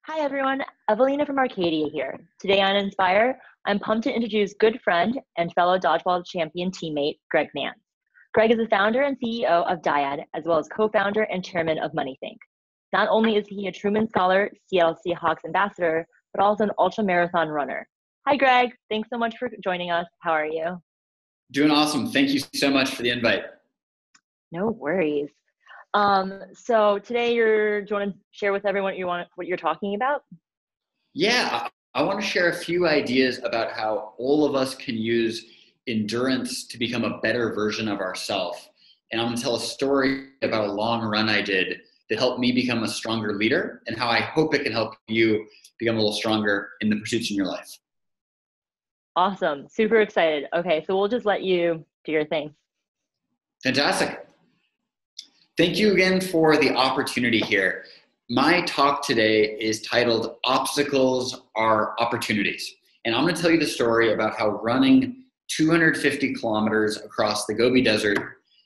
Hi everyone, Evelina from Arcadia here. Today on Inspire, I'm pumped to introduce good friend and fellow dodgeball champion teammate, Greg Nance. Greg is the founder and CEO of DYAD, as well as co-founder and chairman of Moneythink. Not only is he a Truman Scholar, Seattle Seahawks ambassador, but also an ultramarathon runner. Hi Greg, thanks so much for joining us. How are you? Doing awesome. Thank you so much for the invite. No worries. So today do you want to share with everyone what you're talking about? Yeah, I want to share a few ideas about how all of us can use endurance to become a better version of ourselves. And I'm going to tell a story about a long run I did that helped me become a stronger leader and how I hope it can help you become a little stronger in the pursuits in your life. Awesome. Super excited. Okay, so we'll just let you do your thing. Fantastic. Thank you again for the opportunity here. My talk today is titled Obstacles Are Opportunities. And I'm going to tell you the story about how running 250 kilometers across the Gobi Desert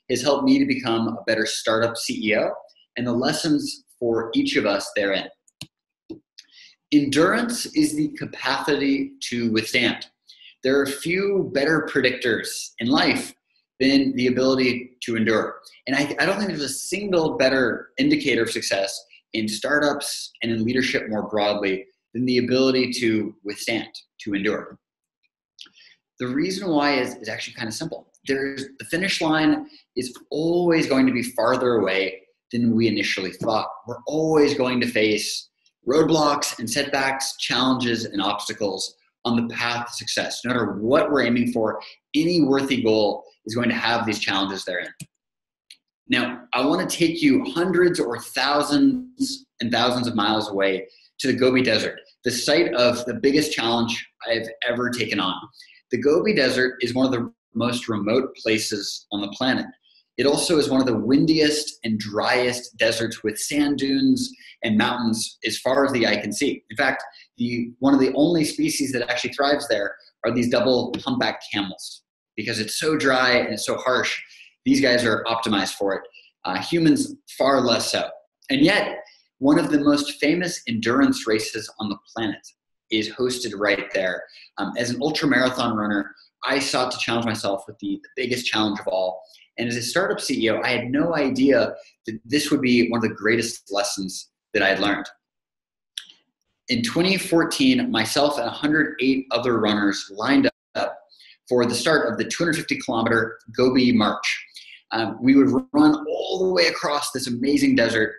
has helped me to become a better startup CEO and the lessons for each of us therein. Endurance is the capacity to withstand. There are few better predictors in life than the ability to endure. And I don't think there's a single better indicator of success in startups and in leadership more broadly than the ability to withstand, to endure. The reason why is actually kind of simple. The finish line is always going to be farther away than we initially thought. We're always going to face roadblocks and setbacks, challenges and obstacles on the path to success. No matter what we're aiming for, any worthy goal is going to have these challenges therein. Now, I want to take you hundreds or thousands and thousands of miles away to the Gobi Desert, the site of the biggest challenge I've ever taken on. The Gobi Desert is one of the most remote places on the planet. It also is one of the windiest and driest deserts with sand dunes and mountains as far as the eye can see. In fact, one of the only species that actually thrives there are these double humpback camels. Because it's so dry and it's so harsh, these guys are optimized for it. Humans far less so. And yet, one of the most famous endurance races on the planet is hosted right there. As an ultramarathon runner, I sought to challenge myself with the biggest challenge of all. And as a startup CEO, I had no idea that this would be one of the greatest lessons that I had learned. In 2014, myself and 108 other runners lined up for the start of the 250-kilometer Gobi March. We would run all the way across this amazing desert,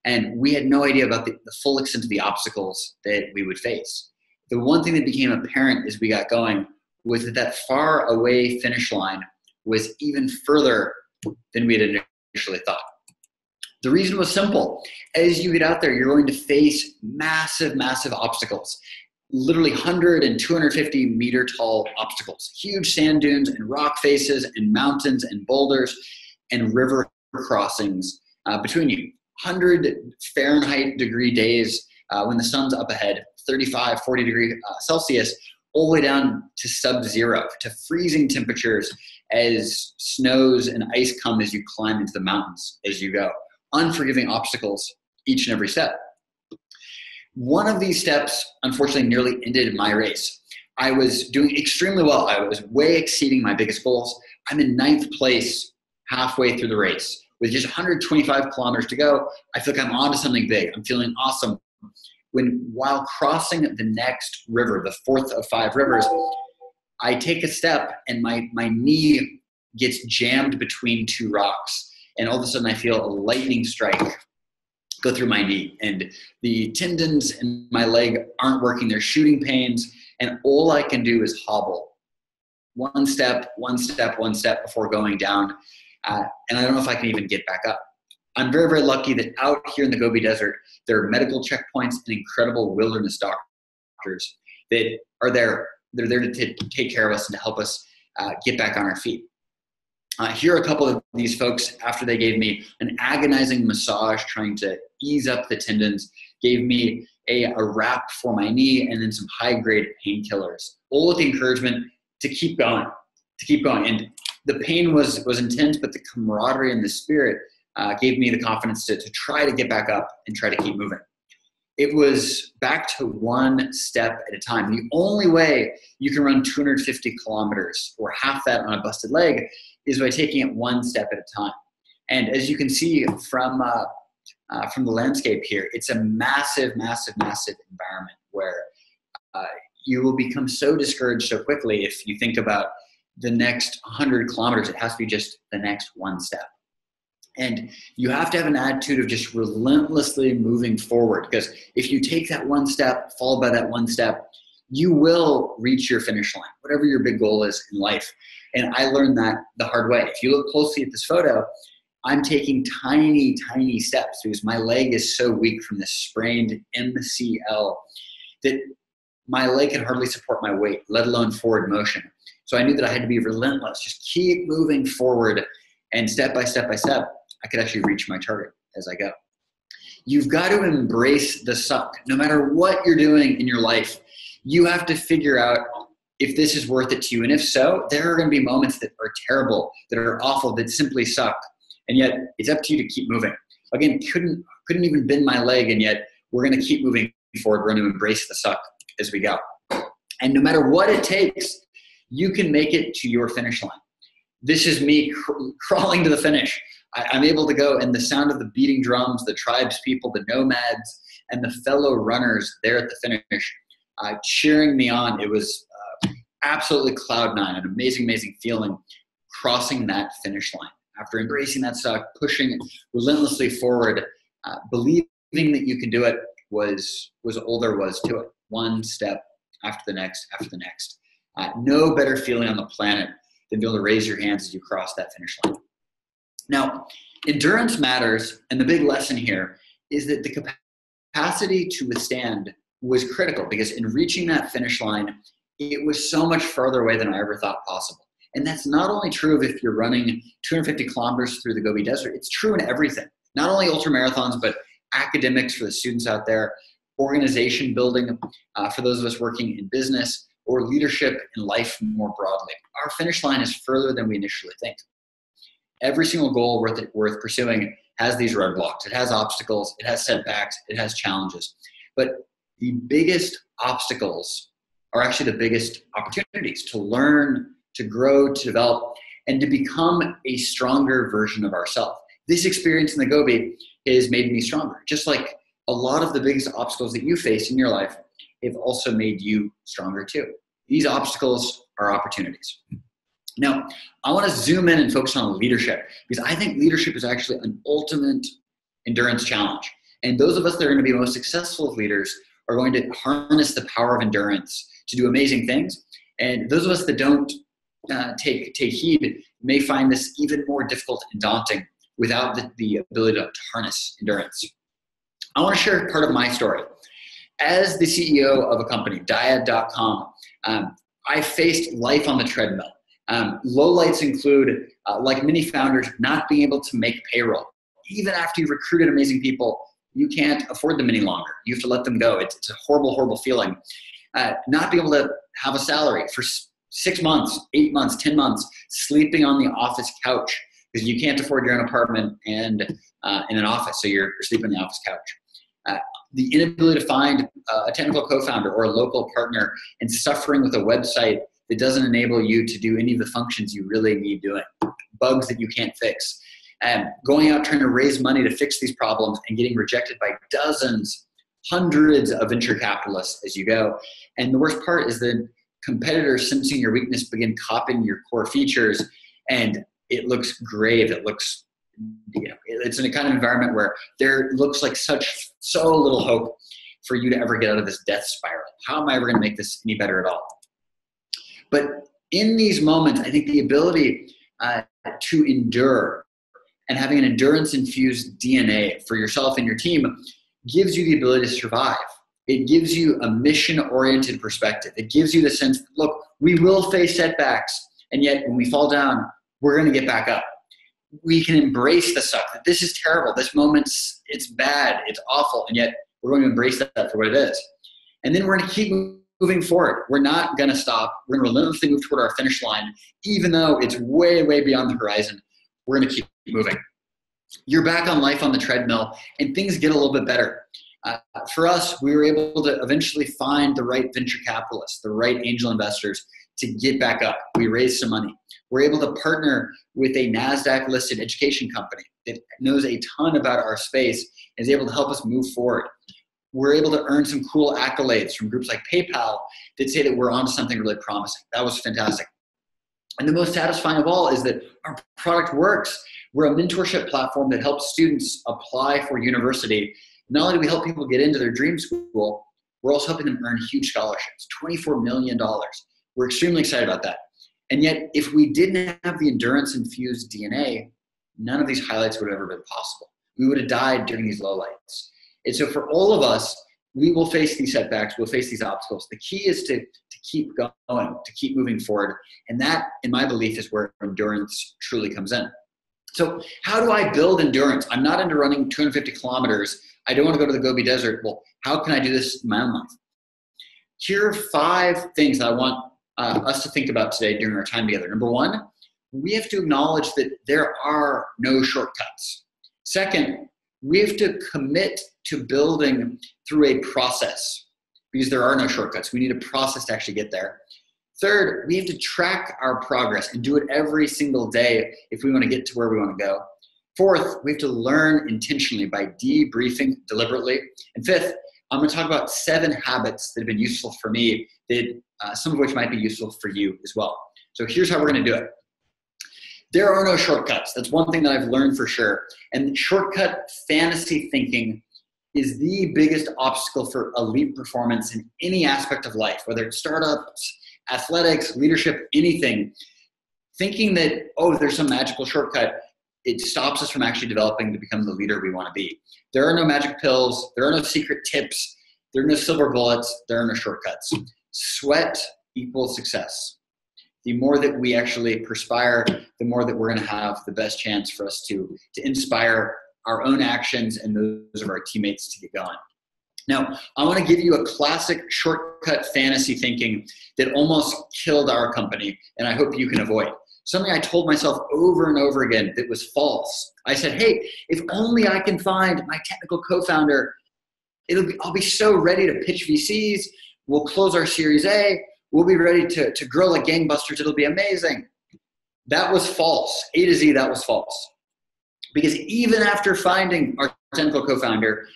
and we had no idea about the full extent of the obstacles that we would face. The one thing that became apparent as we got going was that far away finish line was even further than we had initially thought. The reason was simple. As you get out there, you're going to face massive, massive obstacles. Literally 100 and 250 meter tall obstacles, huge sand dunes and rock faces and mountains and boulders and river crossings between you. 100 Fahrenheit degree days when the sun's up ahead, 35, 40 degree Celsius, all the way down to sub-zero, to freezing temperatures as snows and ice come as you climb into the mountains as you go. Unforgiving obstacles each and every step. One of these steps, unfortunately, nearly ended my race. I was doing extremely well. I was way exceeding my biggest goals. I'm in 9th place halfway through the race. With just 125 kilometers to go, I feel like I'm onto something big. I'm feeling awesome. While crossing the next river, the 4th of 5 rivers, I take a step and my knee gets jammed between 2 rocks. And all of a sudden I feel a lightning strike go through my knee, and the tendons in my leg aren't working. They're shooting pains, and all I can do is hobble. One step before going down, and I don't know if I can even get back up. I'm very, very lucky that out here in the Gobi Desert, there are medical checkpoints and incredible wilderness doctors that are there. They're there to take care of us and to help us get back on our feet. Here are a couple of these folks, after they gave me an agonizing massage trying to ease up the tendons, gave me a wrap for my knee and then some high-grade painkillers, all with the encouragement to keep going. And the pain was intense, but the camaraderie and the spirit gave me the confidence to try to get back up and try to keep moving. it was back to one step at a time. The only way you can run 250 kilometers or half that on a busted leg is by taking it one step at a time. And as you can see from the landscape here, it's a massive, massive, massive environment where you will become so discouraged so quickly. If you think about the next 100 kilometers, it has to be just the next one step. And you have to have an attitude of just relentlessly moving forward, because if you take that one step, followed by that one step, you will reach your finish line, whatever your big goal is in life. And I learned that the hard way. If you look closely at this photo, I'm taking tiny, tiny steps because my leg is so weak from this sprained MCL that my leg can hardly support my weight, let alone forward motion. So I knew that I had to be relentless, just keep moving forward, and step by step by step, I could actually reach my target as I go. You've got to embrace the suck. No matter what you're doing in your life, you have to figure out if this is worth it to you. And if so, there are going to be moments that are terrible, that are awful, that simply suck. And yet it's up to you to keep moving. Again, couldn't even bend my leg, and yet we're going to keep moving forward. We're going to embrace the suck as we go. And no matter what it takes, you can make it to your finish line. This is me crawling to the finish. I'm able to go, and the sound of the beating drums, the tribes people, the nomads, and the fellow runners there at the finish cheering me on. It was absolutely cloud nine, an amazing, amazing feeling crossing that finish line. After embracing that suck, pushing relentlessly forward, believing that you can do it was all there was to it. One step after the next, after the next. No better feeling on the planet than be able to raise your hands as you cross that finish line. Now, endurance matters, and the big lesson here is that the capacity to withstand was critical, because in reaching that finish line, it was so much further away than I ever thought possible. And that's not only true of if you're running 250 kilometers through the Gobi Desert, it's true in everything. Not only ultramarathons, but academics for the students out there, organization building for those of us working in business, or leadership in life more broadly. Our finish line is further than we initially think. Every single goal worth pursuing has these roadblocks. It has obstacles, it has setbacks, it has challenges. But the biggest obstacles are actually the biggest opportunities to learn, to grow, to develop, and to become a stronger version of ourselves. This experience in the Gobi has made me stronger. Just like a lot of the biggest obstacles that you face in your life have also made you stronger too. These obstacles are opportunities. Now, I want to zoom in and focus on leadership, because I think leadership is actually an ultimate endurance challenge. And those of us that are going to be most successful leaders are going to harness the power of endurance to do amazing things. And those of us that don't take heed may find this even more difficult and daunting without the ability to harness endurance. I want to share part of my story. As the CEO of a company, DYAD.com, I faced life on the treadmill. Lowlights include, like many founders, not being able to make payroll. Even after you've recruited amazing people, you can't afford them any longer. You have to let them go. It's a horrible, horrible feeling. Not being able to have a salary for 6 months, 8 months, 10 months, sleeping on the office couch because you can't afford your own apartment and in an office, so you're sleeping on the office couch. The inability to find a technical co-founder or a local partner, and suffering with a website that doesn't enable you to do any of the functions you really need doing, bugs that you can't fix, going out trying to raise money to fix these problems and getting rejected by dozens, hundreds of venture capitalists as you go. And the worst part is that competitors, sensing your weakness, begin copying your core features, and it looks grave. It looks, it's in a kind of environment where there looks like so little hope for you to ever get out of this death spiral. How am I ever going to make this any better at all? But in these moments, I think the ability to endure and having an endurance-infused DNA for yourself and your team gives you the ability to survive. It gives you a mission-oriented perspective. It gives you the sense, look, we will face setbacks, and yet when we fall down, we're going to get back up. We can embrace the suck, that this is terrible, this moment's, it's bad, it's awful, and yet we're going to embrace that for what it is. And then we're going to keep moving forward. We're not going to stop. We're going to relentlessly move toward our finish line, even though it's way, way beyond the horizon. We're going to keep moving. You're back on life on the treadmill, and things get a little bit better. For us, we were able to eventually find the right venture capitalists, the right angel investors to get back up. We raised some money. We're able to partner with a NASDAQ-listed education company that knows a ton about our space and is able to help us move forward. We're able to earn some cool accolades from groups like PayPal that say that we're onto something really promising. That was fantastic. And the most satisfying of all is that our product works. We're a mentorship platform that helps students apply for university. Not only do we help people get into their dream school, we're also helping them earn huge scholarships, $24 million. We're extremely excited about that. And yet, if we didn't have the endurance-infused DNA, none of these highlights would have ever been possible. We would have died during these lowlights. And so for all of us, we will face these setbacks, we'll face these obstacles. The key is to keep going, to keep moving forward. And that, in my belief, is where endurance truly comes in. So how do I build endurance? I'm not into running 250 kilometers. I don't want to go to the Gobi Desert. Well, how can I do this in my own life? Here are 5 things that I want us to think about today during our time together. Number 1, we have to acknowledge that there are no shortcuts. Second, we have to commit to building through a process because there are no shortcuts. We need a process to actually get there. Third, we have to track our progress and do it every single day if we want to get to where we want to go. Fourth, we have to learn intentionally by debriefing deliberately. And fifth, I'm going to talk about 7 habits that have been useful for me, that some of which might be useful for you as well. So here's how we're going to do it. There are no shortcuts. That's one thing that I've learned for sure. And shortcut fantasy thinking is the biggest obstacle for elite performance in any aspect of life, whether it's startups, athletics, leadership, anything. Thinking that, oh, there's some magical shortcut, it stops us from actually developing to become the leader we want to be. There are no magic pills. There are no secret tips. There are no silver bullets. There are no shortcuts. Sweat equals success. The more that we actually perspire, the more that we're going to have the best chance for us to inspire our own actions and those of our teammates to get going. Now, I want to give you a classic shortcut fantasy thinking that almost killed our company, and I hope you can avoid. Something I told myself over and over again that was false. I said, hey, if only I can find my technical co-founder, I'll be so ready to pitch VCs. We'll close our Series A. We'll be ready to grow like gangbusters. It'll be amazing. That was false. A to Z, that was false. Because even after finding our technical co-founder,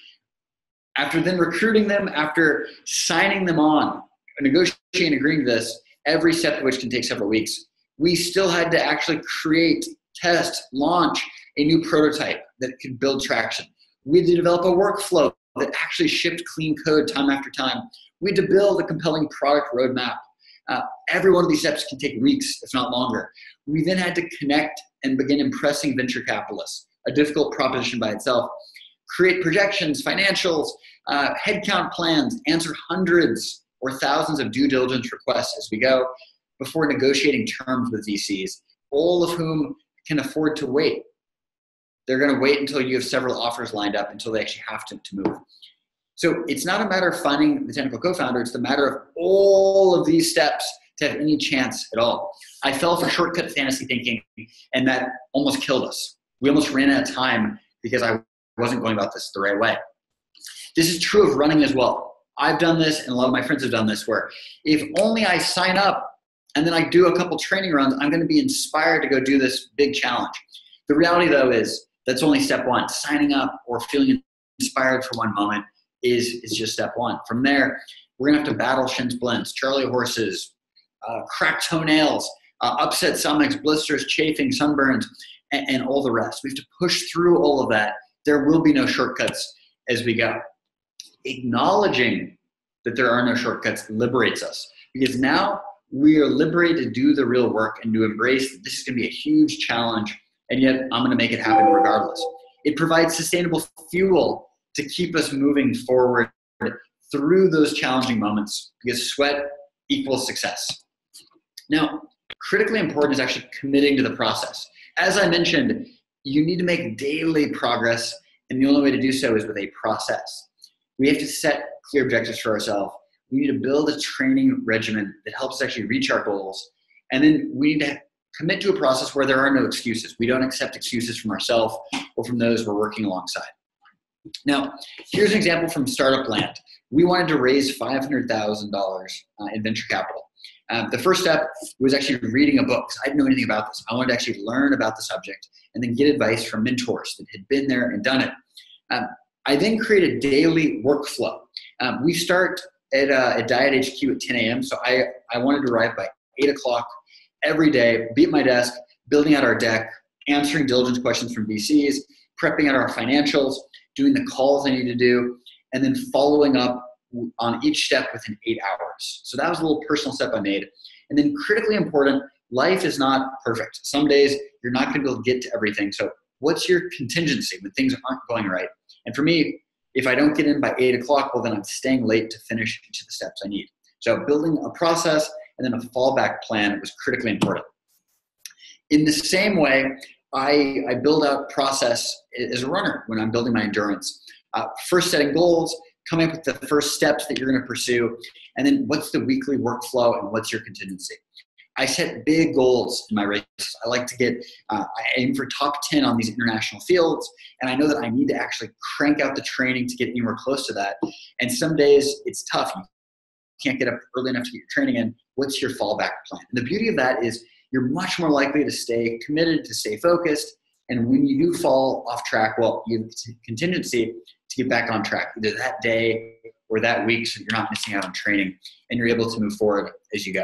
after then recruiting them, after signing them on, negotiating, agreeing to this, every step of which can take several weeks, we still had to actually create, test, launch a new prototype that could build traction. We had to develop a workflow that actually shipped clean code time after time. We had to build a compelling product roadmap. Every one of these steps can take weeks, if not longer. We then had to connect and begin impressing venture capitalists, a difficult proposition by itself. Create projections, financials, headcount plans, answer hundreds or thousands of due diligence requests as we go before negotiating terms with VCs, all of whom can afford to wait. They're going to wait until you have several offers lined up until they actually have to move. So it's not a matter of finding the technical co-founder. It's the matter of all of these steps to have any chance at all. I fell for shortcut fantasy thinking, and that almost killed us. We almost ran out of time because I wasn't going about this the right way. This is true of running as well. I've done this, and a lot of my friends have done this, where if only I sign up and then I do a couple training runs, I'm going to be inspired to go do this big challenge. The reality, though, is that's only step 1. Signing up or feeling inspired for one moment is just step 1. From there, we're going to have to battle shin splints, Charlie horses, cracked toenails, upset stomachs, blisters, chafing, sunburns, and all the rest. We have to push through all of that. There will be no shortcuts as we go. Acknowledging that there are no shortcuts liberates us, because now we are liberated to do the real work and to embrace that this is going to be a huge challenge, and yet I'm going to make it happen regardless. It provides sustainable fuel to keep us moving forward through those challenging moments, because sweat equals success. Now, critically important is actually committing to the process. As I mentioned, you need to make daily progress, and the only way to do so is with a process. We have to set clear objectives for ourselves. We need to build a training regimen that helps us actually reach our goals. And then we need to commit to a process where there are no excuses. We don't accept excuses from ourselves or from those we're working alongside. Now, here's an example from startup land. We wanted to raise $500,000 in venture capital. The first step was actually reading a book. I didn't know anything about this. I wanted to actually learn about the subject and then get advice from mentors that had been there and done it. I then create a daily workflow. We start at DYAD HQ at 10 a.m. So I wanted to arrive by 8 o'clock every day, be at my desk, building out our deck, answering diligence questions from VCs, prepping out our financials, doing the calls I need to do, and then following up on each step within 8 hours. So that was a little personal step I made. And then critically important, life is not perfect. Some days you're not going to be able to get to everything. So what's your contingency when things aren't going right? And for me, if I don't get in by 8 o'clock, well, then I'm staying late to finish each of the steps I need. So building a process and then a fallback plan was critically important. In the same way, I build out process as a runner when I'm building my endurance. First setting goals, coming up with the first steps that you're going to pursue, and then what's the weekly workflow and what's your contingency. I set big goals in my races. I like to get, I aim for top 10 on these international fields, and I know that I need to actually crank out the training to get anywhere close to that. And some days it's tough. You can't get up early enough to get your training in. What's your fallback plan? And the beauty of that is you're much more likely to stay committed, to stay focused, and when you do fall off track, well, you have contingency to get back on track, either that day or that week, so you're not missing out on training, and you're able to move forward as you go.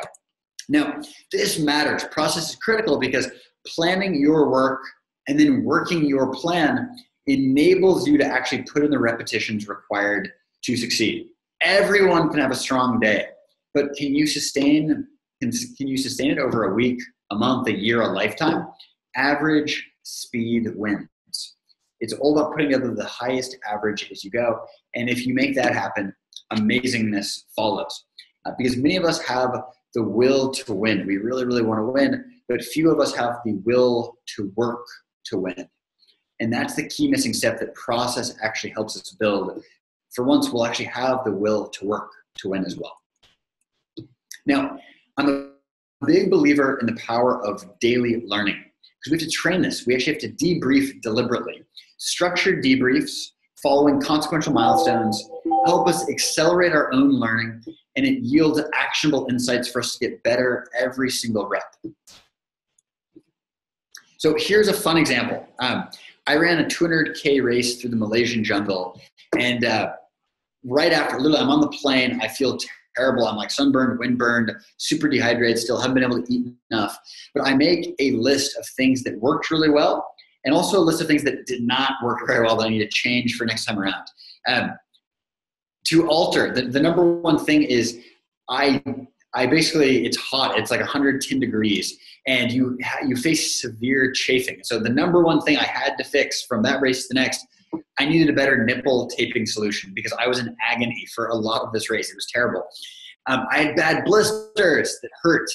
Now, this matters. Process is critical because planning your work and then working your plan enables you to actually put in the repetitions required to succeed. Everyone can have a strong day, but can you sustain it over a week, a month, a year, a lifetime? Average speed wins. It's all about putting together the highest average as you go. And if you make that happen, amazingness follows. Because many of us have the will to win. We really, really want to win, but few of us have the will to work to win. And that's the key missing step that process actually helps us build. For once, we'll actually have the will to work to win as well. Now, I'm a big believer in the power of daily learning because we have to train this. We actually have to debrief deliberately. Structured debriefs following consequential milestones help us accelerate our own learning, and it yields actionable insights for us to get better every single rep. So here's a fun example. I ran a 200K race through the Malaysian jungle, and right after, literally, I'm on the plane, I feel terrible. I'm like sunburned, windburned, super dehydrated still, haven't been able to eat enough. But I make a list of things that worked really well, and also a list of things that did not work very well that I need to change for next time around. To alter, the number one thing is I basically, it's hot. It's like 110 degrees and you face severe chafing. So the number one thing I had to fix from that race to the next, I needed a better nipple taping solution because I was in agony for a lot of this race. It was terrible. I had bad blisters that hurt.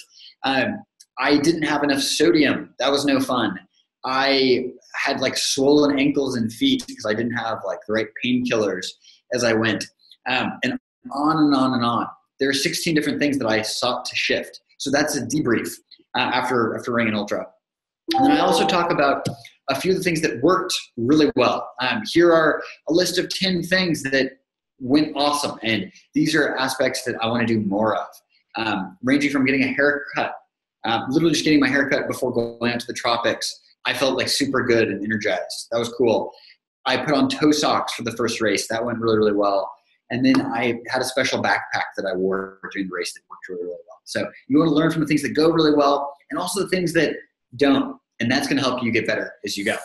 I didn't have enough sodium. That was no fun. I had like swollen ankles and feet because I didn't have like the right painkillers as I went. And on and on and on. There are 16 different things that I sought to shift. So that's a debrief after running an ultra. And then I also talk about a few of the things that worked really well. Here are a list of 10 things that went awesome. And these are aspects that I want to do more of, ranging from getting a haircut, literally just getting my haircut before going out to the tropics. I felt like super good and energized. That was cool. I put on toe socks for the first race. That went really, really well. And then I had a special backpack that I wore during the race that worked really, really well. So you want to learn from the things that go really well and also the things that don't. And that's going to help you get better as you go.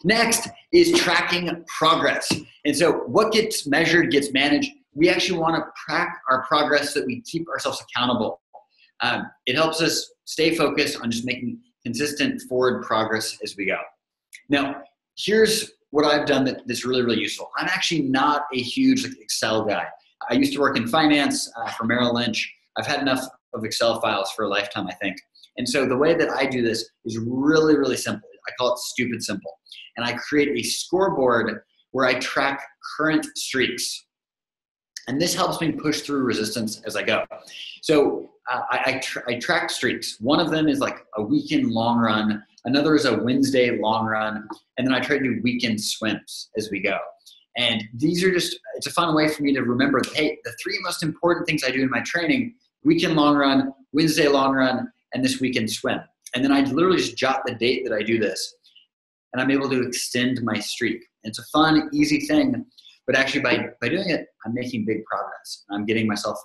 Next is tracking progress. And so what gets measured gets managed. We actually want to track our progress so that we keep ourselves accountable. It helps us stay focused on just making consistent forward progress as we go. Now, here's what I've done that's really, really useful. I'm actually not a huge Excel guy. I used to work in finance for Merrill Lynch. I've had enough of Excel files for a lifetime, I think. And so the way that I do this is really, really simple. I call it stupid simple. And I create a scoreboard where I track current streaks. And this helps me push through resistance as I go. So I track streaks. One of them is like a weekend long run. Another is a Wednesday long run. And then I try to do weekend swims as we go. And these are just, it's a fun way for me to remember, hey, the 3 most important things I do in my training: weekend long run, Wednesday long run, and this weekend swim. And then I literally just jot the date that I do this, and I'm able to extend my streak. And it's a fun, easy thing, but actually by doing it, I'm making big progress. I'm getting myself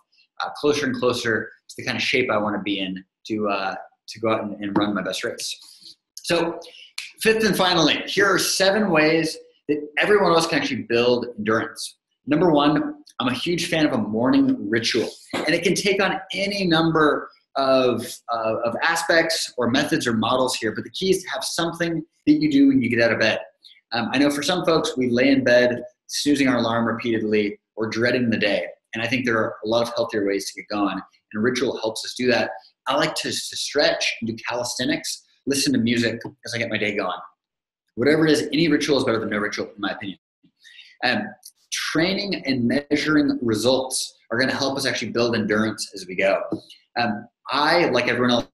closer and closer to the kind of shape I want to be in to go out and run my best race. So 5th and finally, here are 7 ways that every one of us can actually build endurance. Number 1, I'm a huge fan of a morning ritual, and it can take on any number of aspects or methods or models here, but the key is to have something that you do when you get out of bed. I know for some folks, we lay in bed snoozing our alarm repeatedly or dreading the day, and I think there are a lot of healthier ways to get going, and a ritual helps us do that. I like to stretch and do calisthenics, listen to music as I get my day going. Whatever it is, any ritual is better than no ritual, in my opinion. Training and measuring results are going to help us actually build endurance as we go. I, like everyone else,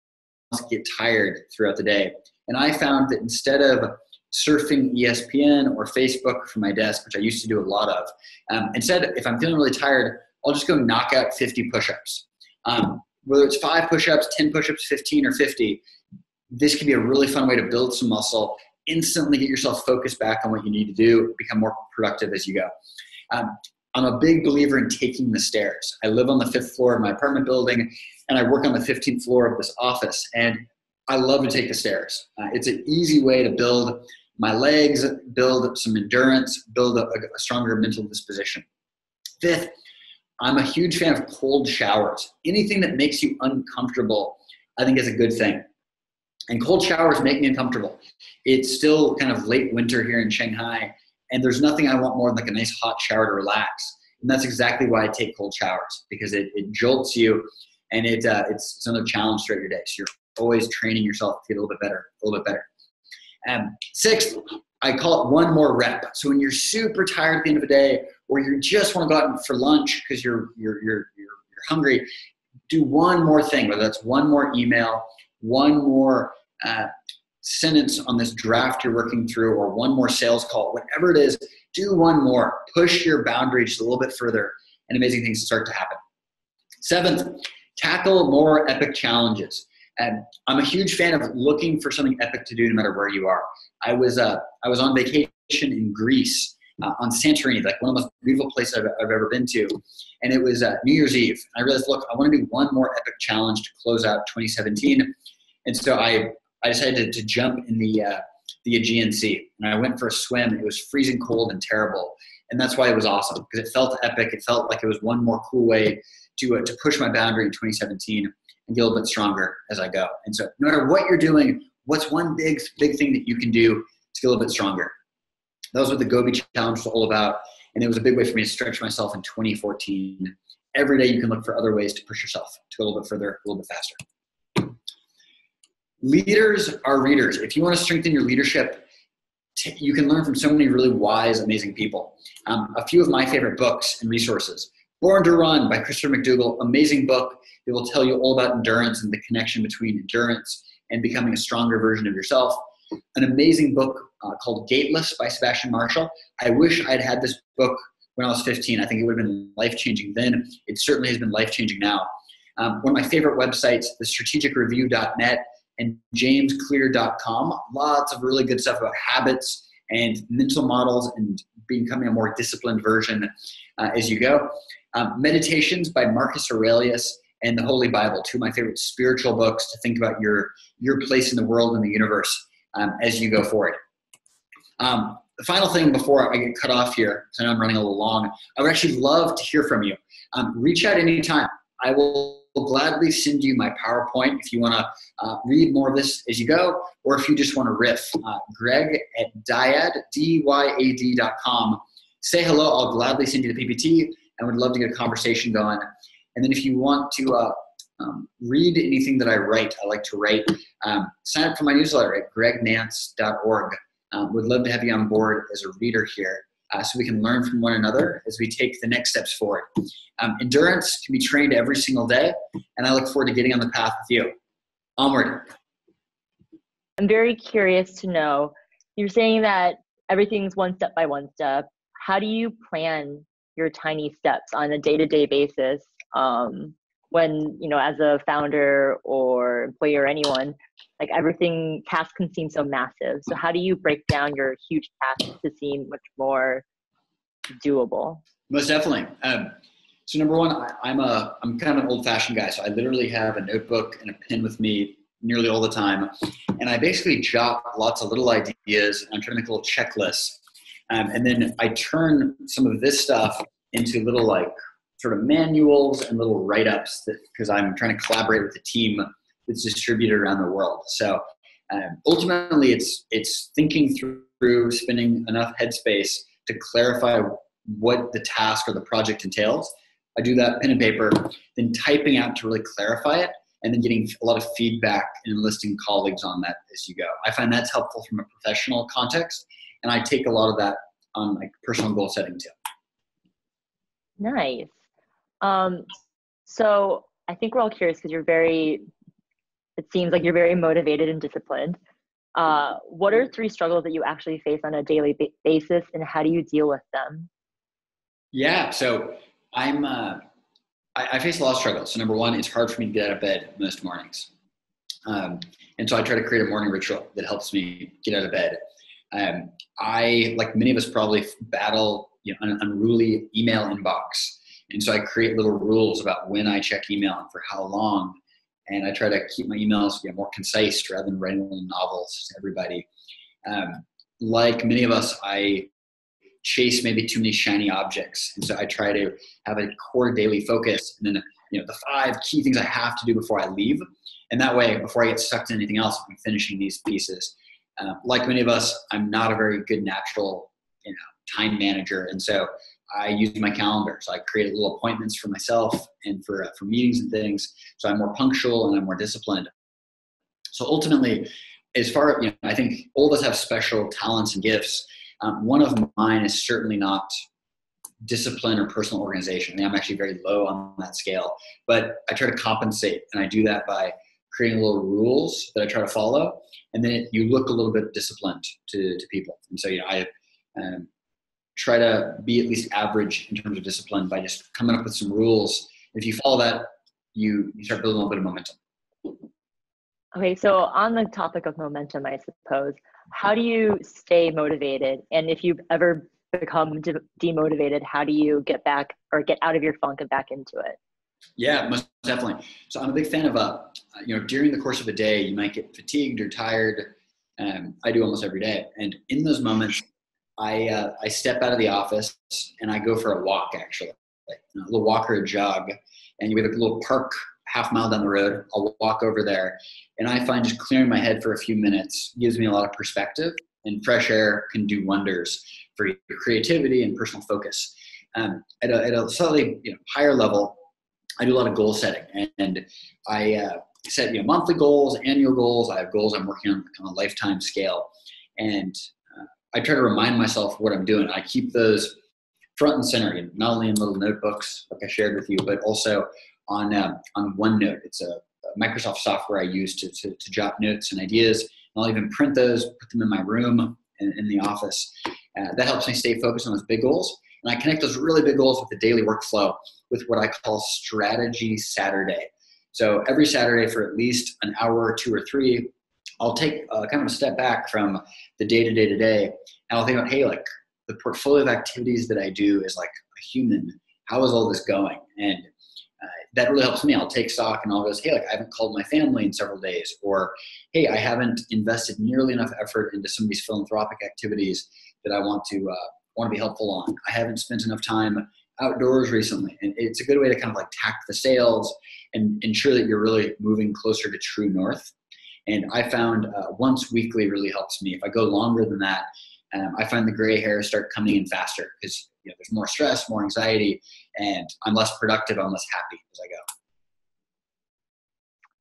get tired throughout the day. And I found that instead of surfing ESPN or Facebook from my desk, which I used to do a lot of, instead, if I'm feeling really tired, I'll just go knock out 50 push-ups. Whether it's 5 push-ups, 10 push-ups, 15 or 50, this can be a really fun way to build some muscle, instantly get yourself focused back on what you need to do, become more productive as you go. I'm a big believer in taking the stairs. I live on the 5th floor of my apartment building, and I work on the 15th floor of this office, and I love to take the stairs. It's an easy way to build my legs, build some endurance, build a stronger mental disposition. 5th, I'm a huge fan of cold showers. Anything that makes you uncomfortable, I think is a good thing. And cold showers make me uncomfortable. It's still kind of late winter here in Shanghai, and there's nothing I want more than like a nice hot shower to relax. And that's exactly why I take cold showers, because it jolts you, and it's another challenge throughout your day. So you're always training yourself to get a little bit better. 6th, I call it one more rep. So when you're super tired at the end of the day, or you just want to go out for lunch because you're hungry, do one more thing, whether that's one more email, one more sentence on this draft you're working through, or one more sales call, whatever it is, do one more. Push your boundaries just a little bit further, and amazing things start to happen. 7th, tackle more epic challenges. And I'm a huge fan of looking for something epic to do no matter where you are. I was on vacation in Greece, on Santorini, like one of the most beautiful places I've ever been to. And it was New Year's Eve. I realized, look, I want to do one more epic challenge to close out 2017. And so I decided to jump in the Aegean Sea. And I went for a swim. It was freezing cold and terrible. And that's why it was awesome, because it felt epic. It felt like it was one more cool way to push my boundary in 2017 and get a little bit stronger as I go. And so no matter what you're doing, what's one big thing that you can do to get a little bit stronger? That was what the Gobi Challenge was all about. And it was a big way for me to stretch myself in 2014. Every day you can look for other ways to push yourself to go a little bit further, a little bit faster. Leaders are readers. If you want to strengthen your leadership, you can learn from so many really wise, amazing people. A few of my favorite books and resources. Born to Run by Christopher McDougall, amazing book. It will tell you all about endurance and the connection between endurance and becoming a stronger version of yourself. An amazing book called Gateless by Sebastian Marshall. I wish I'd had this book when I was 15. I think it would have been life-changing then. It certainly has been life-changing now. One of my favorite websites, thestrategicreview.net and jamesclear.com. Lots of really good stuff about habits and mental models and becoming a more disciplined version as you go. Meditations by Marcus Aurelius and the Holy Bible, two of my favorite spiritual books to think about your place in the world and the universe as you go forward. The final thing before I get cut off here, because I know I'm running a little long, I would actually love to hear from you. Reach out anytime. I will gladly send you my PowerPoint if you want to read more of this as you go, or if you just want to riff. Greg at DYAD, DYAD.com. Say hello. I'll gladly send you the PPT and would love to get a conversation going. And then if you want to read anything that I write, I like to write, sign up for my newsletter at gregnance.org. Would love to have you on board as a reader here. so we can learn from one another as we take the next steps forward. Endurance can be trained every single day, and I look forward to getting on the path with you. Onward. I'm very curious to know, you're saying that everything's one step by one step. How do you plan your tiny steps on a day-to-day basis when, as a founder or employee or anyone, like tasks can seem so massive. So how do you break down your huge tasks to seem much more doable? Most definitely. So number one, I'm kind of an old-fashioned guy. So I literally have a notebook and a pen with me nearly all the time. And I basically jot lots of little ideas. And I'm trying to make a little checklist. And then I turn some of this stuff into little sort of manuals and little write-ups because I'm trying to collaborate with a team that's distributed around the world. So ultimately it's thinking through, spending enough headspace to clarify what the task or the project entails. I do that pen and paper, then typing out to really clarify it, and then getting a lot of feedback and enlisting colleagues on that as you go. I find that's helpful from a professional context, and I take a lot of that on personal goal setting too. Nice. So I think we're all curious because it seems like you're very motivated and disciplined. What are 3 struggles that you actually face on a daily basis, and how do you deal with them? Yeah, so I face a lot of struggles. So number one, it's hard for me to get out of bed most mornings. And so I try to create a morning ritual that helps me get out of bed. I, like many of us, probably battle an unruly email inbox. And so I create little rules about when I check email and for how long. And I try to keep my emails more concise rather than writing little novels to everybody. Like many of us, I chase maybe too many shiny objects. And so I try to have a core daily focus, and then the 5 key things I have to do before I leave. And that way, before I get stuck to anything else, I'm finishing these pieces. Like many of us, I'm not a very good natural time manager. And so I use my calendar. So I create little appointments for myself and for meetings and things. So I'm more punctual and I'm more disciplined. So ultimately, as far as, I think all of us have special talents and gifts. One of mine is certainly not discipline or personal organization. I mean, I'm actually very low on that scale, but I try to compensate, and I do that by creating little rules that I try to follow, and then you look a little bit disciplined to people. And so, I try to be at least average in terms of discipline by just coming up with some rules. If you follow that, you start building a little bit of momentum. Okay, so on the topic of momentum, I suppose, how do you stay motivated? And if you've ever become demotivated, how do you get back or get out of your funk and back into it? Yeah, most definitely. So I'm a big fan of, during the course of a day, you might get fatigued or tired. I do almost every day. And in those moments, I step out of the office and I go for a walk, actually, a little walk or a jog. And we have a little park half-mile down the road. I'll walk over there. And I find just clearing my head for a few minutes gives me a lot of perspective, and fresh air can do wonders for your creativity and personal focus. At a slightly higher level, I do a lot of goal setting, and I set monthly goals, annual goals. I have goals I'm working on a lifetime scale, and I try to remind myself what I'm doing. I keep those front and center, not only in little notebooks like I shared with you, but also on OneNote. It's a Microsoft software I use to jot notes and ideas. And I'll even print those, put them in my room in the office. That helps me stay focused on those big goals. And I connect those really big goals with the daily workflow with what I call Strategy Saturday. So every Saturday for at least an hour or 2 or 3, I'll take kind of a step back from the day-to-day to day, and I'll think about, hey, the portfolio of activities that I do is like a human. How is all this going? And that really helps me. I'll take stock and I'll go, hey, I haven't called my family in several days, or hey, I haven't invested nearly enough effort into some of these philanthropic activities that I want to be helpful on. I haven't spent enough time outdoors recently. And it's a good way to kind of tack the sails and ensure that you're really moving closer to true north. And I found once weekly really helps me. If I go longer than that, I find the gray hairs start coming in faster because there's more stress, more anxiety, and I'm less productive, I'm less happy as I go.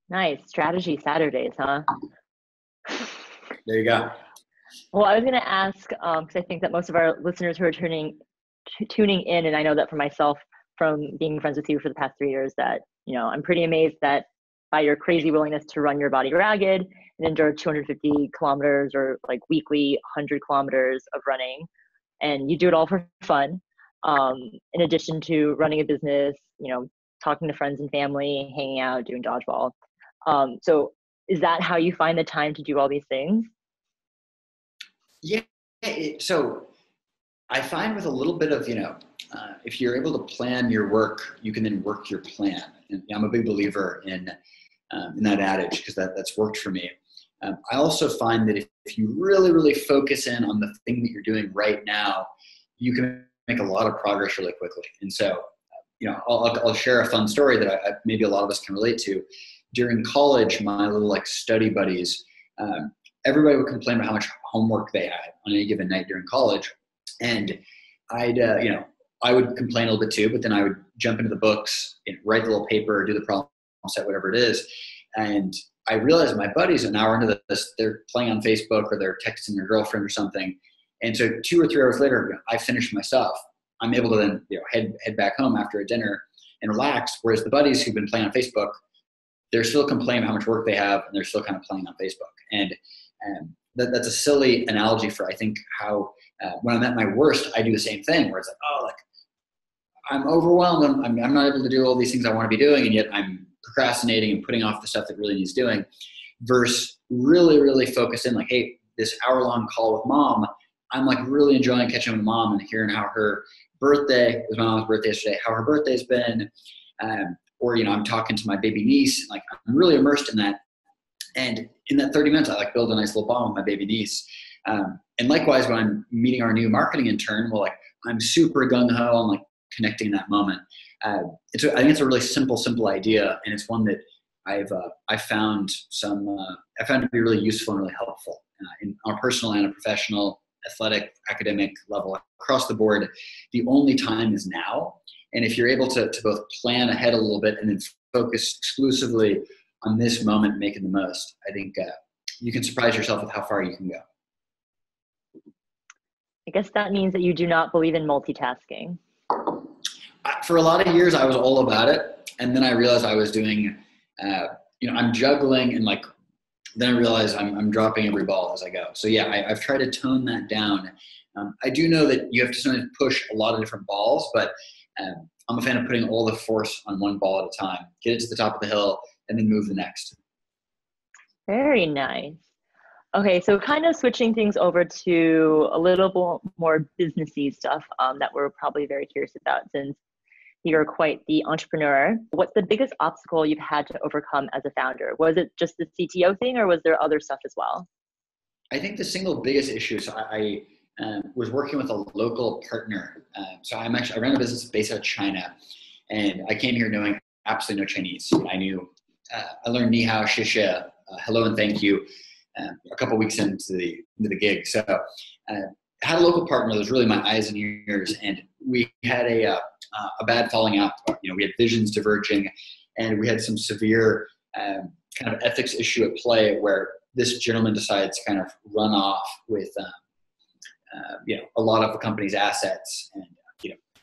Nice. Strategy Saturdays, huh? There you go. Well, I was going to ask, because I think that most of our listeners who are tuning in, and I know that for myself, from being friends with you for the past 3 years, that, I'm pretty amazed that by your crazy willingness to run your body ragged and endure 250 kilometers or like weekly 100 kilometers of running, and you do it all for fun, in addition to running a business, talking to friends and family, hanging out, doing dodgeball. So is that how you find the time to do all these things? Yeah. So I find with a little bit of, if you're able to plan your work, you can then work your plan. And I'm a big believer in that adage, because that's worked for me. I also find that if you really, really focus in on the thing that you're doing right now, you can make a lot of progress really quickly. And so, I'll share a fun story that maybe a lot of us can relate to. During college, my little study buddies, everybody would complain about how much homework they had on any given night during college. And I would complain a little bit too, but then I would jump into the books and write the little paper, do the problem set, whatever it is. And I realized my buddies, an hour into this, they're playing on Facebook or they're texting their girlfriend or something. And so 2 or 3 hours later, I finished my stuff. I'm able to then head back home after a dinner and relax. Whereas the buddies who've been playing on Facebook, they're still complaining how much work they have, and they're still kind of playing on Facebook. And that's a silly analogy for, I think, how when I'm at my worst, I do the same thing, where it's like, I'm overwhelmed. I'm not able to do all these things I want to be doing, and yet I'm procrastinating and putting off the stuff that really needs doing, versus really, really focus in like, hey, this hour-long call with mom, I'm like really enjoying catching up with mom and hearing how her birthday, it was my mom's birthday yesterday, how her birthday's been, or, I'm talking to my baby niece, like I'm really immersed in that. And in that 30 minutes, I like build a nice little bond with my baby niece. And likewise, when I'm meeting our new marketing intern, I'm super gung-ho on connecting in that moment. I think it's a really simple idea, and it's one that I found to be really useful and really helpful on a personal and a professional, athletic, academic level across the board. The only time is now, and if you're able to both plan ahead a little bit and then focus exclusively on this moment, making the most, I think you can surprise yourself with how far you can go. I guess that means that you do not believe in multitasking. For a lot of years, I was all about it. And then I realized I was doing, I'm juggling, and then I realized I'm dropping every ball as I go. So yeah, I've tried to tone that down. I do know that you have to sometimes push a lot of different balls, but I'm a fan of putting all the force on one ball at a time, get it to the top of the hill, and then move the next. Very nice. Okay, so kind of switching things over to a little more businessy stuff that we're probably very curious about, since you're quite the entrepreneur. What's the biggest obstacle you've had to overcome as a founder? Was it just the CTO thing, or was there other stuff as well? I think the single biggest issue, so I was working with a local partner. So I ran a business based out of China, and I came here knowing absolutely no Chinese. I learned ni hao, xie xie, hello and thank you, a couple weeks into the gig. So I had a local partner that was really my eyes and ears, and we had a bad falling out. We had visions diverging, and we had some severe kind of ethics issue at play, where this gentleman decides to kind of run off with a lot of the company's assets, and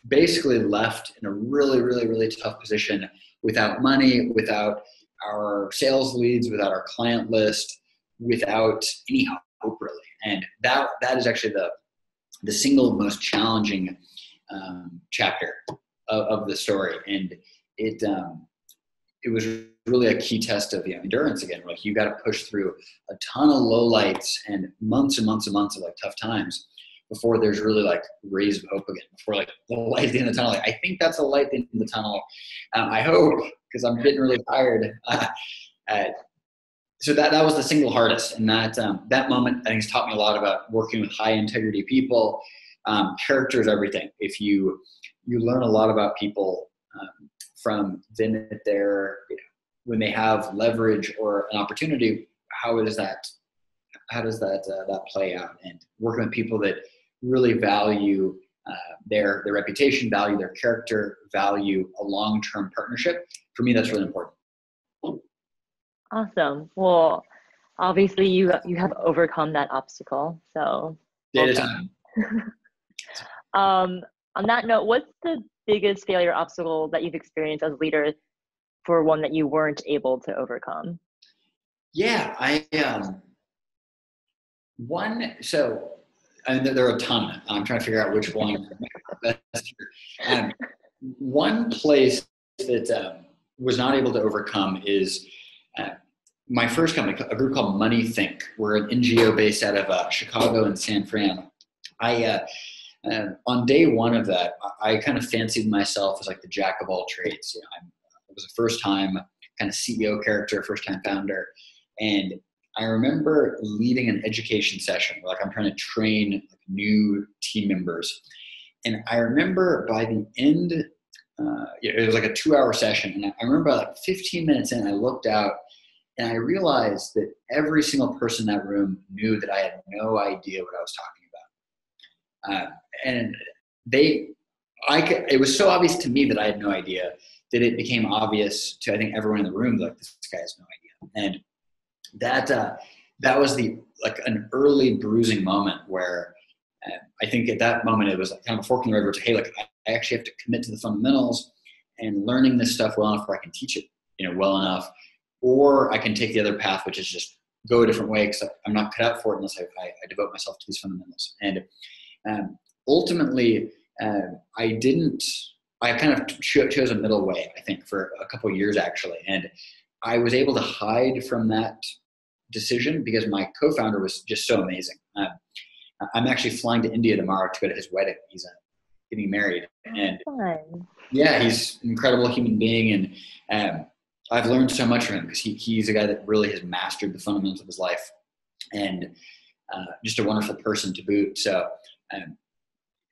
basically left in a really, really, really tough position, without money, without our sales leads, without our client list, without any hope really. And that is actually the single most challenging chapter of the story. And it was really a key test of endurance again. You got to push through a ton of lowlights and months and months and months of tough times before there's really rays of hope again, before the light at the end of the tunnel. I think that's a light at the end of the tunnel. I hope, because I'm getting really tired. So that was the single hardest. And that moment, I think, has taught me a lot about working with high integrity people. Character is everything. If you learn a lot about people from then at when they have leverage or an opportunity, how does that play out? And working with people that really value their reputation, value their character, value a long-term partnership, for me, that's really important. Awesome. Well, Obviously, you have overcome that obstacle. So Day at a welcome. time. On that note, what's the biggest failure obstacle that you've experienced as a leader for one that you weren't able to overcome? Yeah, there are a ton. I'm trying to figure out which one. One place that was not able to overcome is my first company, a group called Moneythink. We're an NGO based out of Chicago and San Fran. On day one of that, I kind of fancied myself as like the jack of all trades. It was a first-time kind of CEO character, first-time founder, and I remember leading an education session where I'm trying to train new team members, and I remember by the end, it was like a 2-hour session, and I remember by 15 minutes in, I looked out and I realized that every single person in that room knew that I had no idea what I was talking about. And it was so obvious to me that I had no idea that it became obvious to, I think, everyone in the room, like, this guy has no idea. And that was an early bruising moment where I think at that moment it was kind of a fork in the road where it's, hey, I actually have to commit to the fundamentals and learning this stuff well enough where I can teach it, well enough, or I can take the other path, which is just go a different way because I'm not cut out for it unless I devote myself to these fundamentals. And ultimately, I kind of chose a middle way, I think, for a couple of years actually. And I was able to hide from that decision because my co-founder was just so amazing. I'm actually flying to India tomorrow to go to his wedding. He's getting married. And yeah, he's an incredible human being. And I've learned so much from him because he's a guy that really has mastered the fundamentals of his life and just a wonderful person to boot. So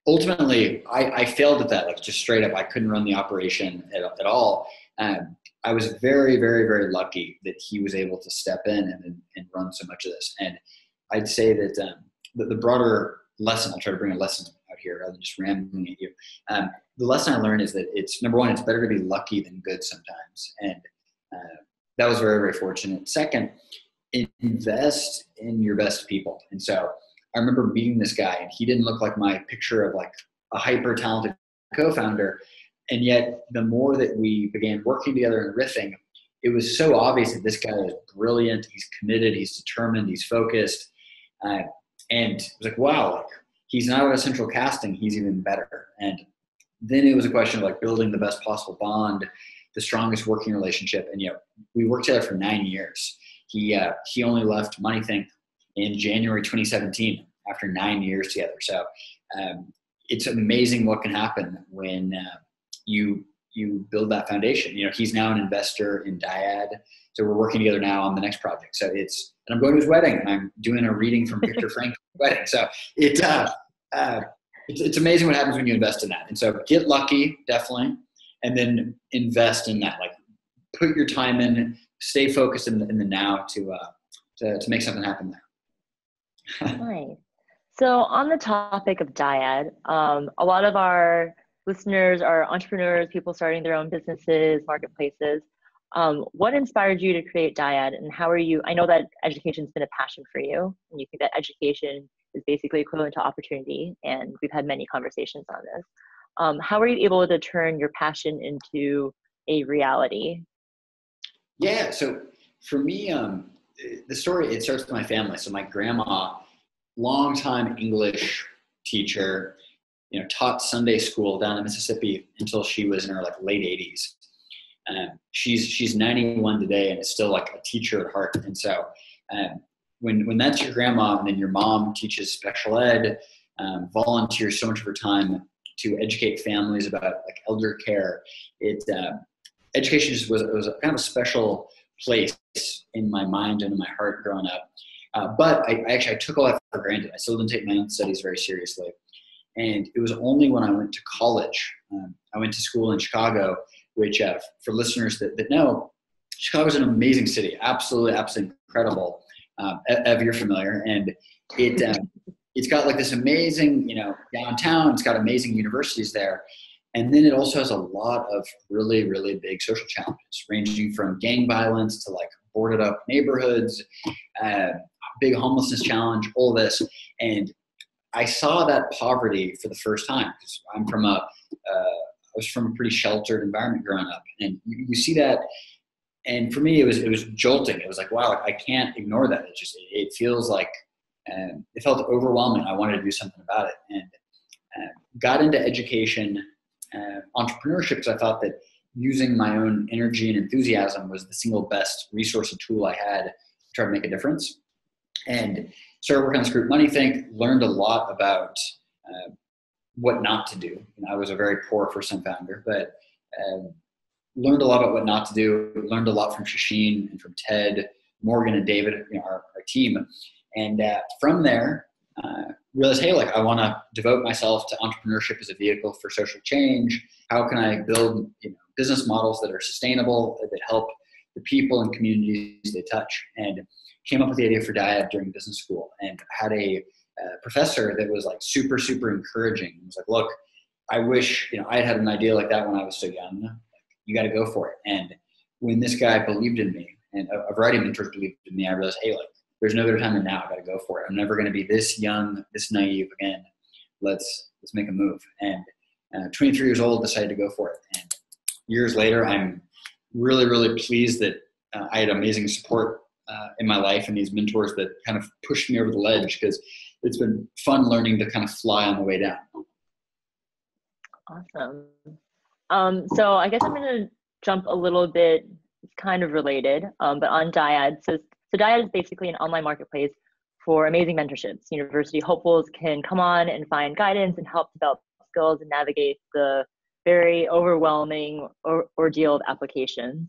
ultimately, I failed at that, just straight up. I couldn't run the operation at all. I was very, very, very lucky that he was able to step in and run so much of this. And I'd say that the broader lesson, I'll try to bring a lesson out here rather than just rambling at you. The lesson I learned is that it's, number one, it's better to be lucky than good sometimes. And that was very, very fortunate. Second, invest in your best people. And so I remember meeting this guy, and he didn't look like my picture of a hyper talented co-founder. And yet the more that we began working together and riffing, it was so obvious that this guy is brilliant. He's committed. He's determined. He's focused. And it was like, wow, he's not out of central casting. He's even better. And then it was a question of building the best possible bond, the strongest working relationship. And we worked together for 9 years. He only left Moneythink in January 2017 after 9 years together. So it's amazing what can happen when you build that foundation. He's now an investor in DYAD. So we're working together now on the next project. So and I'm going to his wedding, and I'm doing a reading from Viktor Frankl's wedding. So it's amazing what happens when you invest in that. And so get lucky, definitely, and then invest in that. Put your time in, stay focused in the now to make something happen there. Nice. So on the topic of DYAD, a lot of our listeners are entrepreneurs, people starting their own businesses, marketplaces. What inspired you to create DYAD, and how are you? I know that education's been a passion for you, and you think that education is basically equivalent to opportunity, and we've had many conversations on this. How were you able to turn your passion into a reality? Yeah, so for me, the story, it starts with my family. So my grandma, longtime English teacher, taught Sunday school down in Mississippi until she was in her late 80s. She's 91 today and is still a teacher at heart. And so when that's your grandma, and then your mom teaches special ed, volunteers so much of her time to educate families about elder care, education just was a kind of a special place in my mind and in my heart growing up. But I took all that for granted. I still didn't take my own studies very seriously. And it was only when I went to college, I went to school in Chicago, which for listeners that know, Chicago is an amazing city, absolutely incredible. Ev, you're familiar. And it's got this amazing, downtown, it's got amazing universities there. And then it also has a lot of really, really big social challenges, ranging from gang violence to boarded up neighborhoods, big homelessness challenge, all this. And I saw that poverty for the first time, because I was from a pretty sheltered environment growing up. And you see that. And for me, it was jolting. It was like, wow, I can't ignore that. It feels like, it felt overwhelming. I wanted to do something about it, and got into education, entrepreneurship, because I thought that using my own energy and enthusiasm was the single best resource and tool I had to try to make a difference. And started working on this group, Moneythink, learned a lot about what not to do. I was a very poor first-time founder, but learned a lot about what not to do. Learned a lot from Shasheen and from Ted, Morgan, and David, our team. And from there, realized, hey, I want to devote myself to entrepreneurship as a vehicle for social change. How can I build business models that are sustainable, that help the people and communities they touch? And came up with the idea for DYAD during business school, and had a professor that was super, super encouraging. He was like, look, I wish I had an idea like that when I was so young. You got to go for it. And when this guy believed in me, and a variety of mentors believed in me, I realized, hey, there's no better time than now. I got to go for it. I'm never going to be this young, this naive again. Let's make a move. And 23 years old, decided to go for it. And years later, I'm really, really pleased that I had amazing support in my life, and these mentors that kind of pushed me over the ledge, because it's been fun learning to kind of fly on the way down. Awesome. So I guess I'm going to jump a little bit, it's kind of related, but on DYAD. So DYAD is basically an online marketplace for amazing mentorships. University hopefuls can come on and find guidance and help develop skills and navigate the very overwhelming ordeal of applications.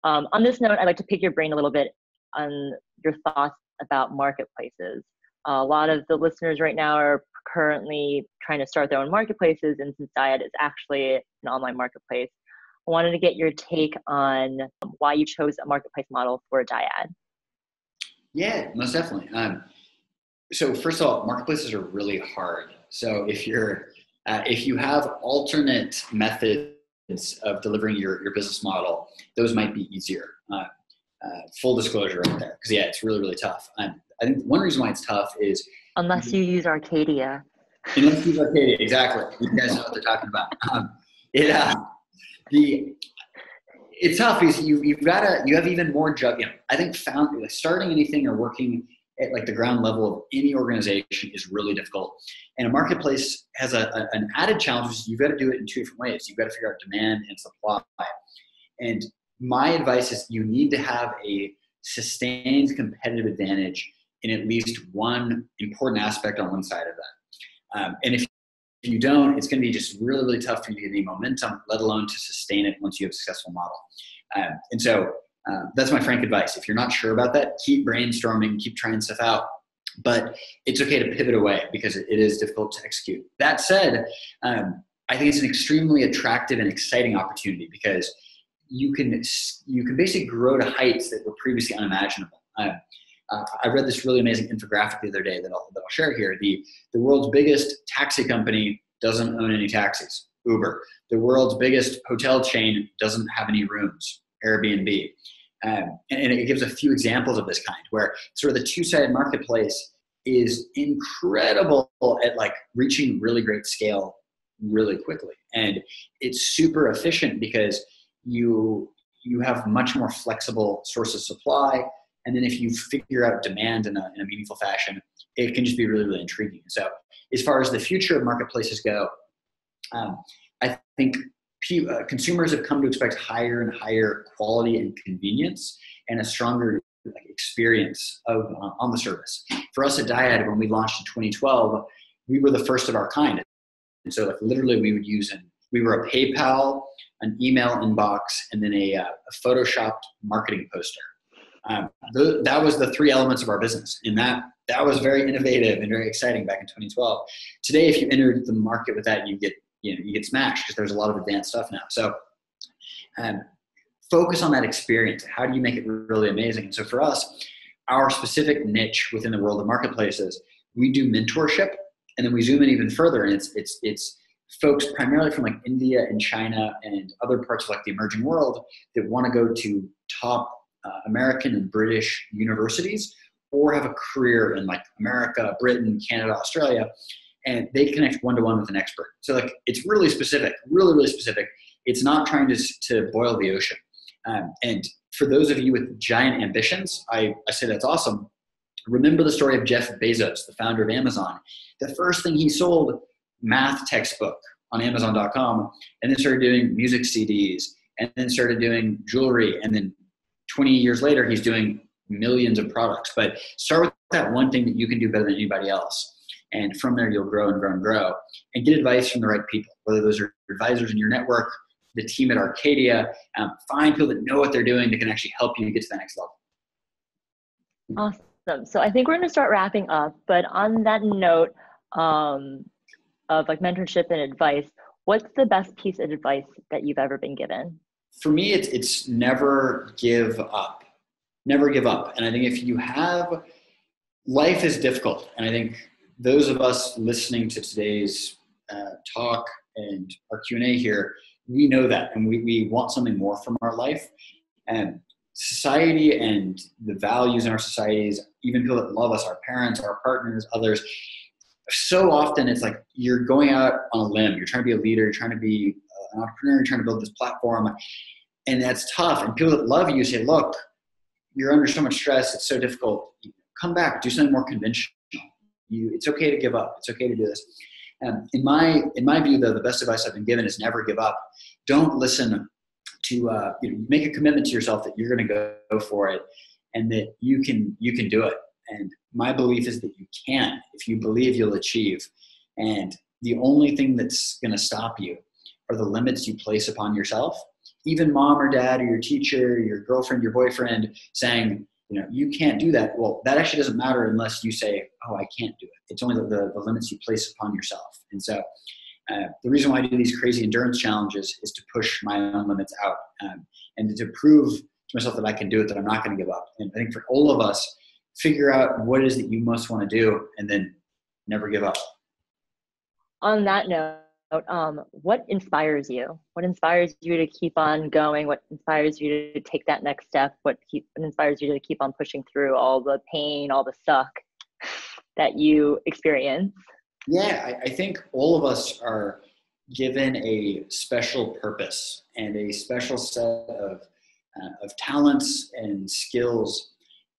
On this note, I'd like to pick your brain a little bit on your thoughts about marketplaces. A lot of the listeners right now are currently trying to start their own marketplaces, and since DYAD is actually an online marketplace, I wanted to get your take on why you chose a marketplace model for DYAD. Yeah, most definitely. So first of all, marketplaces are really hard. So if you have alternate methods of delivering your business model, those might be easier. Full disclosure right there, because it's really, really tough. I think one reason why it's tough is unless you use Arcadier. Unless you use Arcadier, exactly. You guys know what they're talking about. It's tough because you have even more I think starting anything or working at the ground level of any organization is really difficult. And a marketplace has an added challenge, which is you've got to do it in two different ways. You've got to figure out demand and supply. And my advice is you need to have a sustained competitive advantage in at least one important aspect on one side of that. And if you don't, it's going to be just really, really tough for you to get any momentum, let alone to sustain it once you have a successful model. And so that's my frank advice. If you're not sure about that, keep brainstorming, keep trying stuff out. But it's okay to pivot away because it is difficult to execute. That said, I think it's an extremely attractive and exciting opportunity because you can basically grow to heights that were previously unimaginable. I read this really amazing infographic the other day that I'll share here. The world's biggest taxi company doesn't own any taxis, Uber. The world's biggest hotel chain doesn't have any rooms, Airbnb. And it gives a few examples of this kind, where sort of the two-sided marketplace is incredible at reaching really great scale really quickly. And it's super efficient because you have much more flexible source of supply. And then if you figure out demand in a meaningful fashion, it can just be really, really intriguing. So as far as the future of marketplaces go, I think consumers have come to expect higher and higher quality and convenience and a stronger experience on the service. For us at DYAD, when we launched in 2012, we were the first of our kind. And so literally we were a PayPal, an email inbox, and then a photoshopped marketing poster. That was the three elements of our business. And that was very innovative and very exciting back in 2012. Today, if you enter the market with that, you get smashed because there's a lot of advanced stuff now. So focus on that experience. How do you make it really amazing? And so for us, our specific niche within the world of marketplaces, we do mentorship, and then we zoom in even further. And it's folks primarily from India and China and other parts of the emerging world that want to go to top American and British universities, or have a career in like America, Britain, Canada, Australia, and they connect one-to-one with an expert. So like, it's really specific, really, really specific. It's not trying to boil the ocean. And for those of you with giant ambitions, I say that's awesome. Remember the story of Jeff Bezos, the founder of Amazon. The first thing he sold, math textbook on Amazon.com, and then started doing music CDs, and then started doing jewelry, and then 20 years later, he's doing millions of products. But start with that one thing that you can do better than anybody else. And from there, you'll grow and grow and grow. And get advice from the right people, whether those are advisors in your network, the team at Arcadier. Find people that know what they're doing that can actually help you get to the next level. Awesome. So I think we're going to start wrapping up. But on that note of like mentorship and advice, what's the best piece of advice that you've ever been given? For me, it's never give up. Never give up. And I think if you have, life is difficult. And I think those of us listening to today's talk and our Q&A here, we know that, and we want something more from our life. And society and the values in our societies, even people that love us, our parents, our partners, others, so often it's like you're going out on a limb. You're trying to be a leader. You're trying to be an entrepreneur. You're trying to build this platform. And that's tough. And people that love you say, look, you're under so much stress. It's so difficult. Come back. Do something more conventional. It's okay to give up. It's okay to do this. In my view, though, the best advice I've been given is never give up. Don't listen to make a commitment to yourself that you're going to go for it, and that you can do it. And my belief is that you can. If you believe, you'll achieve. And the only thing that's going to stop you are the limits you place upon yourself. Even mom or dad or your teacher, your girlfriend, your boyfriend saying, you can't do that. Well, that actually doesn't matter unless you say, oh, I can't do it. It's only the limits you place upon yourself. And so the reason why I do these crazy endurance challenges is to push my own limits out and to prove to myself that I can do it, that I'm not going to give up. And I think for all of us, figure out what it is that you most want to do and then never give up. On that note, what inspires you? What inspires you to keep on going? What inspires you to take that next step? What inspires you to keep on pushing through all the pain, all the suck that you experience? Yeah, I think all of us are given a special purpose and a special set of talents and skills,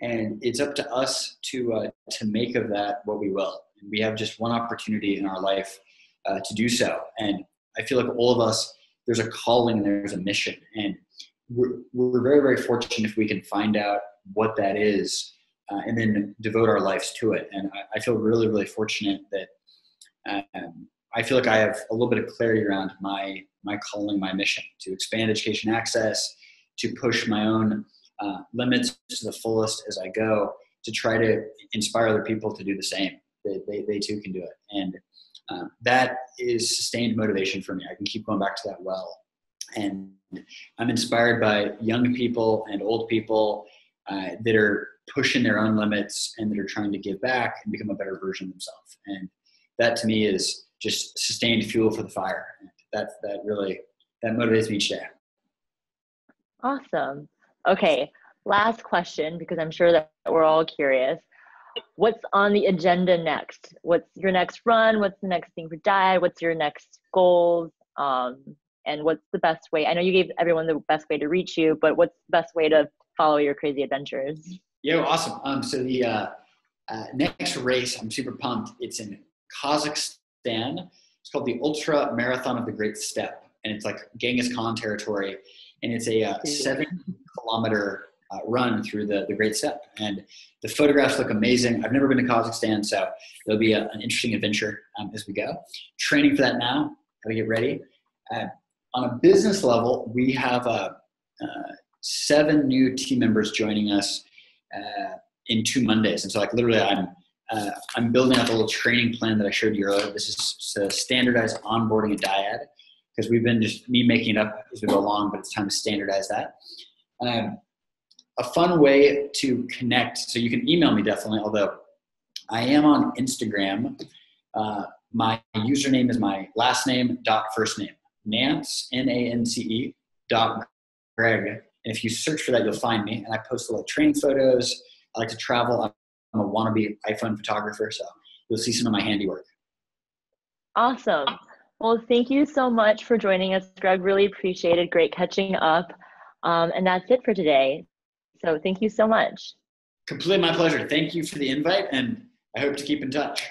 and it's up to us to make of that what we will. And we have just one opportunity in our life to do so. And I feel like all of us, there's a calling and there's a mission. And we're very, very fortunate if we can find out what that is and then devote our lives to it. And I feel really, really fortunate that I feel like I have a little bit of clarity around my calling, my mission to expand education access, to push my own limits to the fullest as I go, to try to inspire other people to do the same. They too can do it. And that is sustained motivation for me. I can keep going back to that well. And I'm inspired by young people and old people that are pushing their own limits and that are trying to give back and become a better version of themselves. And that to me is just sustained fuel for the fire. That motivates me each day. Awesome. Okay, last question, because I'm sure that we're all curious. What's on the agenda next? What's your next run? What's the next thing for DYAD? What's your next goals? And what's the best way? I know you gave everyone the best way to reach you, but what's the best way to follow your crazy adventures? Yeah, awesome. So the next race, I'm super pumped. It's in Kazakhstan. It's called the ultramarathon of the Great Steppe, and it's like Genghis Khan territory, and it's a 7-kilometer run through the Great Steppe. And the photographs look amazing. I've never been to Kazakhstan, so it'll be an interesting adventure as we go. Training for that now. Got to get ready. On a business level, we have 7 new team members joining us in 2 Mondays. And so like literally I'm building out the little training plan that I showed you earlier. This is to standardize onboarding a DYAD, because we've been just me making it up as we go along, but it's time to standardize that. A fun way to connect, so you can email me definitely, although I am on Instagram. My username is my last name dot first name, Nance, Nance, dot Greg, And if you search for that, you'll find me. And I post little training photos. I like to travel. I'm a wannabe iPhone photographer, so you'll see some of my handiwork. Awesome. Well, thank you so much for joining us, Greg. Really appreciated. Great catching up. And that's it for today. So thank you so much. Completely my pleasure. Thank you for the invite, and I hope to keep in touch.